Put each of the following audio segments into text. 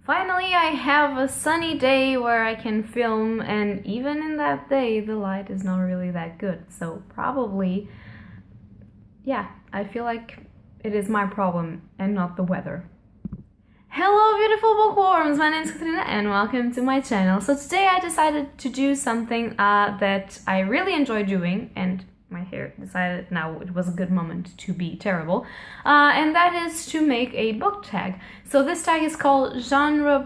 Finally, I have a sunny day where I can film, and even in that day, the light is not really that good. So probably, yeah, I feel like it is my problem and not the weather. Hello beautiful bookworms, my name is Katarina and welcome to my channel. So today I decided to do something that I really enjoy doing, and my hair decided now it was a good moment to be terrible, and that is to make a book tag. So this tag is called genre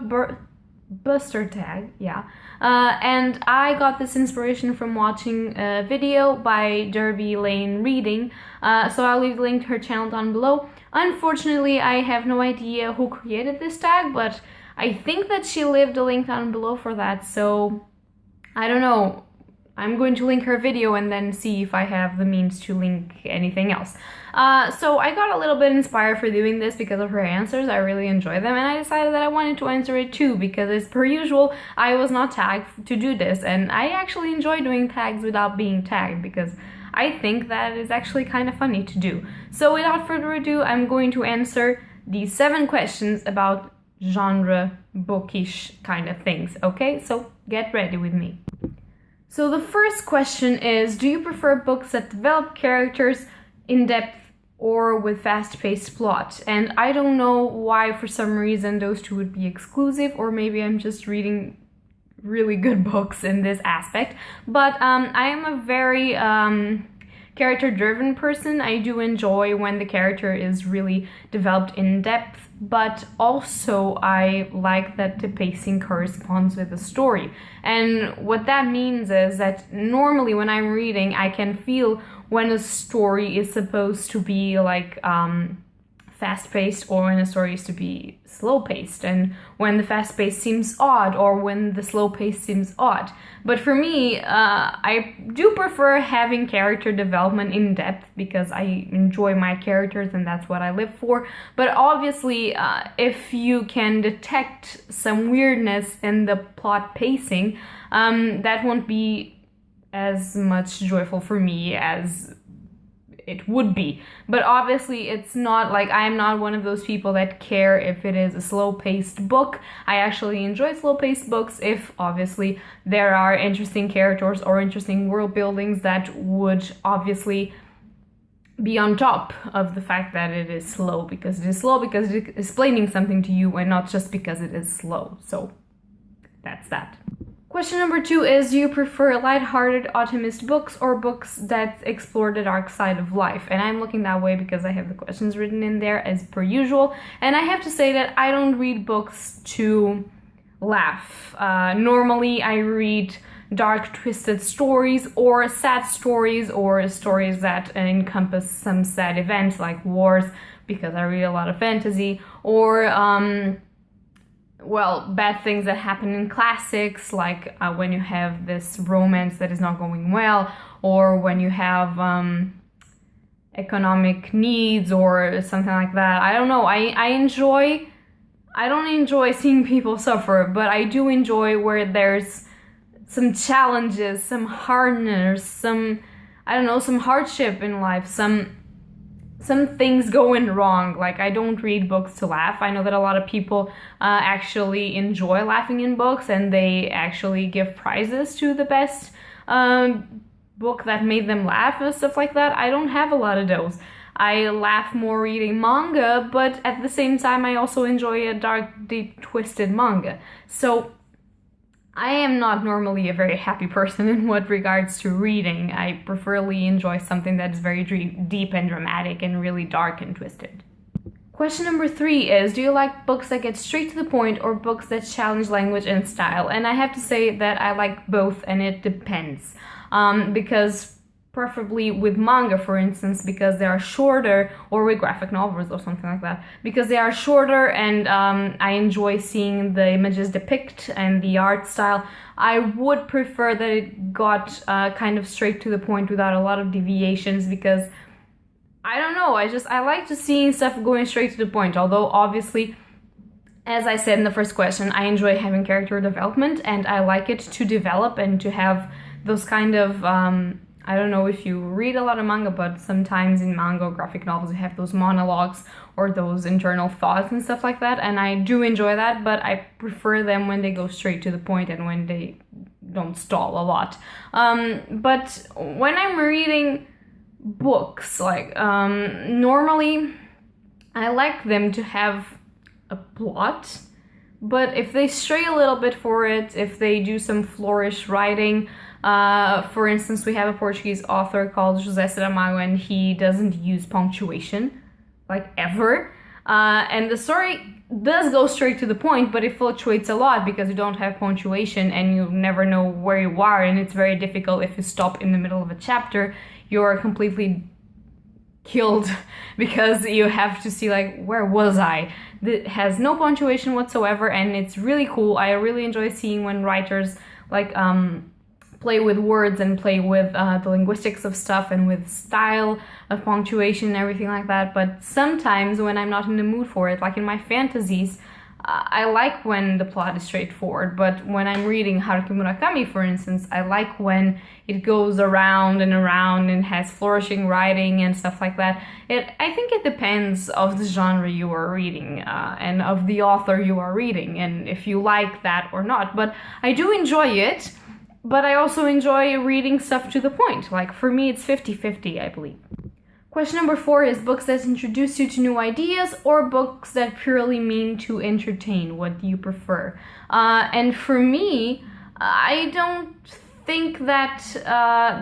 buster tag, yeah, and I got this inspiration from watching a video by Derby Lane Reading, so I'll leave the link to her channel down below. Unfortunately, I have no idea who created this tag, but I think that she left a link down below for that, so I don't know. I'm going to link her video and then see if I have the means to link anything else. So I got a little bit inspired for doing this because of her answers. I really enjoy them, and I decided that I wanted to answer it too because, as per usual, I was not tagged to do this, and I actually enjoy doing tags without being tagged because I think that is actually kind of funny to do. So without further ado, I'm going to answer these 7 questions about genre, bookish kind of things, okay? So get ready with me. So the first question is, do you prefer books that develop characters in depth or with fast-paced plot? And I don't know why for some reason those two would be exclusive, or maybe I'm just reading really good books in this aspect. But I am a very character-driven person. I do enjoy when the character is really developed in depth, but also I like that the pacing corresponds with the story. And what that means is that normally when I'm reading, I can feel when a story is supposed to be like fast-paced or when a story is to be slow-paced, and when the fast-paced seems odd or when the slow-paced seems odd. But for me, I do prefer having character development in depth because I enjoy my characters and that's what I live for. But obviously, if you can detect some weirdness in the plot pacing, that won't be as much joyful for me as it would be. But obviously it's not like I am not one of those people that care if it is a slow-paced book. I actually enjoy slow-paced books if obviously there are interesting characters or interesting world buildings that would obviously be on top of the fact that it is slow, because it is slow because it is explaining something to you and not just because it is slow. So that's that. Question number 2 is, do you prefer lighthearted, optimist books or books that explore the dark side of life? And I'm looking that way because I have the questions written in there as per usual. And I have to say that I don't read books to laugh. Normally I read dark, twisted stories or sad stories or stories that encompass some sad events like wars, because I read a lot of fantasy, or well, bad things that happen in classics, like when you have this romance that is not going well, or when you have economic needs or something like that. I don't know, I don't enjoy seeing people suffer, but I do enjoy where there's some challenges, some hardness, some hardship in life, some things going wrong. Like, I don't read books to laugh. I know that a lot of people actually enjoy laughing in books, and they actually give prizes to the best book that made them laugh and stuff like that. I don't have a lot of those. I laugh more reading manga, but at the same time I also enjoy a dark, deep, twisted manga. So I am not normally a very happy person in what regards to reading. I preferably enjoy something that is very deep and dramatic and really dark and twisted. Question number 3 is, do you like books that get straight to the point or books that challenge language and style? And I have to say that I like both, and it depends. Because preferably with manga, for instance, because they are shorter, or with graphic novels or something like that, because they are shorter and I enjoy seeing the images depict and the art style. I would prefer that it got kind of straight to the point without a lot of deviations, because I don't know, I like just seeing stuff going straight to the point. Although obviously, as I said in the first question, I enjoy having character development and I like it to develop and to have those kind of I don't know if you read a lot of manga, but sometimes in manga or graphic novels you have those monologues or those internal thoughts and stuff like that, and I do enjoy that, but I prefer them when they go straight to the point and when they don't stall a lot. But when I'm reading books, like normally I like them to have a plot, but if they stray a little bit for it, if they do some flourish writing, for instance, we have a Portuguese author called José Saramago, and he doesn't use punctuation, like ever. And the story does go straight to the point, but it fluctuates a lot because you don't have punctuation and you never know where you are, and it's very difficult if you stop in the middle of a chapter. You're completely killed because you have to see, like, where was I? It has no punctuation whatsoever, and it's really cool. I really enjoy seeing when writers like play with words and play with the linguistics of stuff and with style of punctuation and everything like that. But sometimes when I'm not in the mood for it, like in my fantasies, I like when the plot is straightforward, but when I'm reading Haruki Murakami, for instance, I like when it goes around and has flourishing writing and stuff like that. I think it depends of the genre you are reading and of the author you are reading, and if you like that or not. But I do enjoy it, but I also enjoy reading stuff to the point. Like, for me, it's 50-50, I believe. Question number 4 is books that introduce you to new ideas or books that purely mean to entertain. What do you prefer? And for me, I don't think that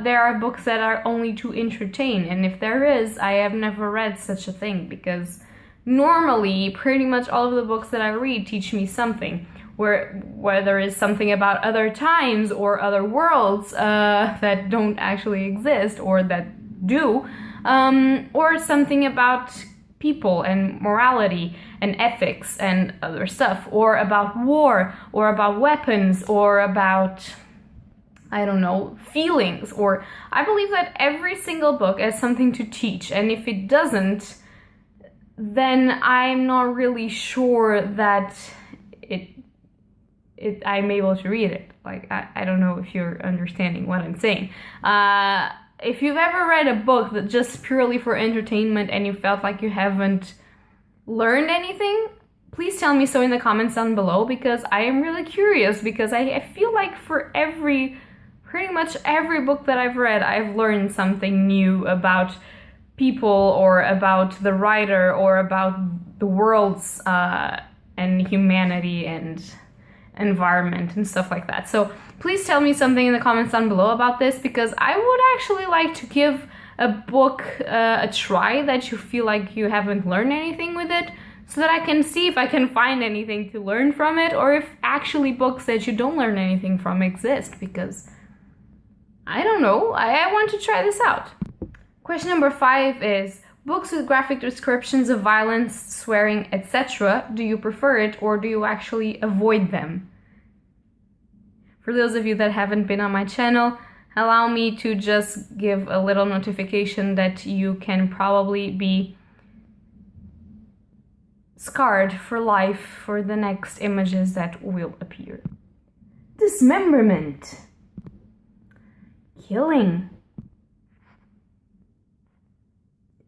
there are books that are only to entertain. And if there is, I have never read such a thing, because normally pretty much all of the books that I read teach me something. Whether it's something about other times or other worlds that don't actually exist or that do, or something about people and morality and ethics and other stuff, or about war, or about weapons, or about, I don't know, feelings. Or I believe that every single book has something to teach, and if it doesn't, then I'm not really sure that I'm able to read it. Like, I don't know if you're understanding what I'm saying. If you've ever read a book that just purely for entertainment and you felt like you haven't learned anything, please tell me so in the comments down below, because I am really curious, because I feel like for pretty much every book that I've read, I've learned something new about people or about the writer or about the worlds and humanity and environment and stuff like that. So please tell me something in the comments down below about this, because I would actually like to give a book a try that you feel like you haven't learned anything with it, so that I can see if I can find anything to learn from it, or if actually books that you don't learn anything from exist, because I don't know, I want to try this out. Question number 5 is books with graphic descriptions of violence, swearing, etc. Do you prefer it, or do you actually avoid them? For those of you that haven't been on my channel, allow me to just give a little notification that you can probably be scarred for life for the next images that will appear. Dismemberment. Killing.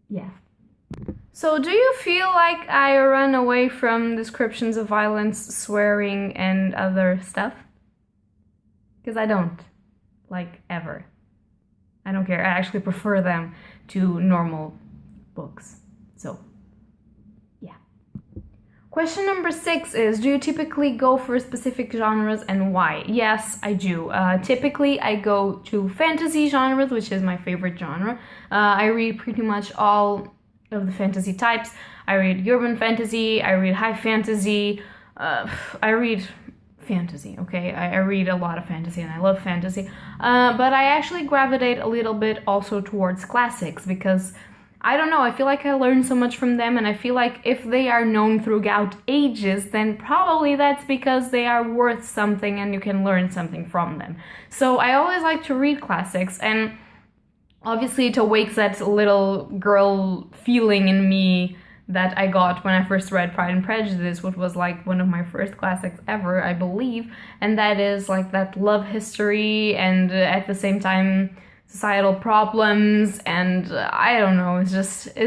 Yeah. So do you feel like I run away from descriptions of violence, swearing, and other stuff? Because I don't. Like, ever. I don't care. I actually prefer them to normal books. So, yeah. Question number 6 is, do you typically go for specific genres and why? Yes, I do. Typically, I go to fantasy genres, which is my favorite genre. I read pretty much all of the fantasy types. I read urban fantasy, I read high fantasy, I read fantasy, okay? I read a lot of fantasy and I love fantasy, but I actually gravitate a little bit also towards classics, because I don't know, I feel like I learned so much from them, and I feel like if they are known throughout ages, then probably that's because they are worth something and you can learn something from them. So I always like to read classics, and obviously it awakes that little girl feeling in me that I got when I first read Pride and Prejudice, which was like one of my first classics ever, I believe, and that is like that love history and at the same time societal problems, and I don't know, it's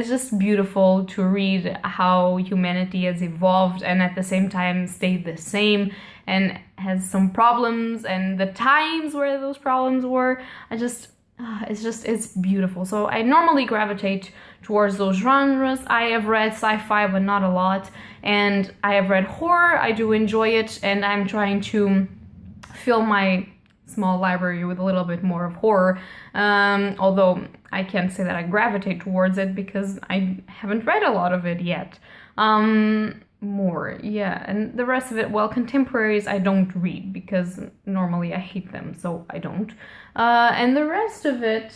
just beautiful to read how humanity has evolved and at the same time stayed the same and has some problems and the times where those problems were. It's beautiful. So I normally gravitate towards those genres. I have read sci-fi, but not a lot, and I have read horror. I do enjoy it, and I'm trying to fill my small library with a little bit more of horror, although I can't say that I gravitate towards it because I haven't read a lot of it yet. More, yeah, and the rest of it, well, contemporaries I don't read because normally I hate them, so I don't. And the rest of it,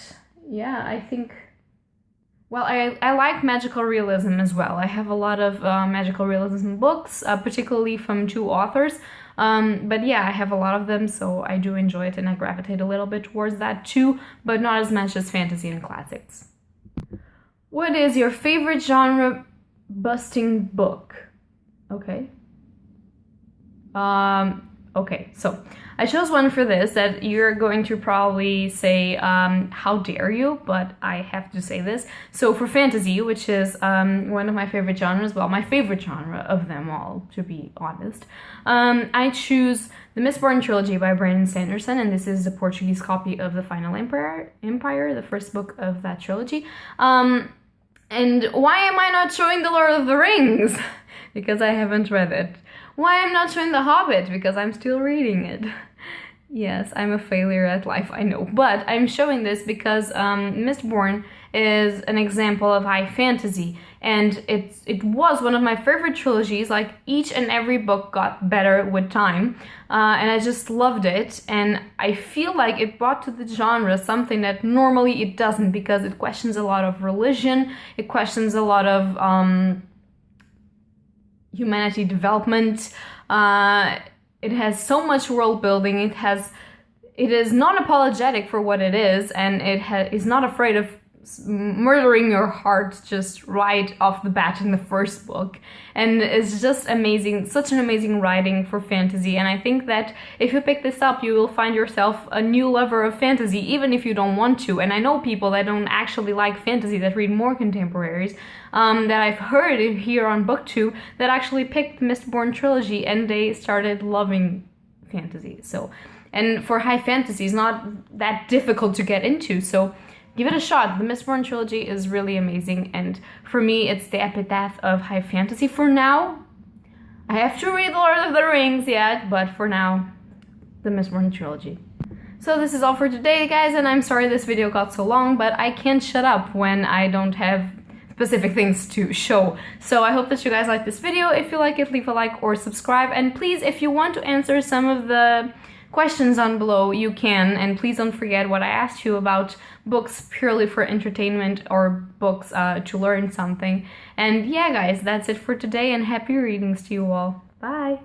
yeah, I think, well, I like magical realism as well. I have a lot of magical realism books, particularly from two authors. But yeah, I have a lot of them, so I do enjoy it and I gravitate a little bit towards that too, but not as much as fantasy and classics. What is your favorite genre busting book? Okay. Okay, so I chose one for this that you're going to probably say, how dare you, but I have to say this. So for fantasy, which is one of my favorite genres, well, my favorite genre of them all, to be honest, I choose the Mistborn trilogy by Brandon Sanderson, and this is the Portuguese copy of The Final Empire, the first book of that trilogy. And why am I not showing The Lord of the Rings? Because I haven't read it. Why I'm not showing The Hobbit? Because I'm still reading it. Yes, I'm a failure at life, I know. But I'm showing this because Mistborn is an example of high fantasy. And it was one of my favorite trilogies. Like, each and every book got better with time. And I just loved it. And I feel like it brought to the genre something that normally it doesn't, because it questions a lot of religion. It questions a lot of humanity development. It has so much world building. It is not apologetic for what it is, and it is not afraid of murdering your heart just right off the bat in the first book. And it's just amazing, such an amazing writing for fantasy. And I think that if you pick this up, you will find yourself a new lover of fantasy, even if you don't want to. And I know people that don't actually like fantasy, that read more contemporaries, that I've heard here on BookTube, that actually picked the Mistborn trilogy and they started loving fantasy. So, and for high fantasy, it's not that difficult to get into, so give it a shot. The Mistborn trilogy is really amazing, and for me, it's the epitaph of high fantasy for now. I have to read The Lord of the Rings yet, but for now, the Mistborn trilogy. So this is all for today, guys, and I'm sorry this video got so long, but I can't shut up when I don't have specific things to show. So I hope that you guys like this video. If you like it, leave a like or subscribe, and please, if you want to answer some of the questions on below, you can, and please don't forget what I asked you about books purely for entertainment or books to learn something. And yeah, guys, that's it for today, and happy readings to you all. Bye!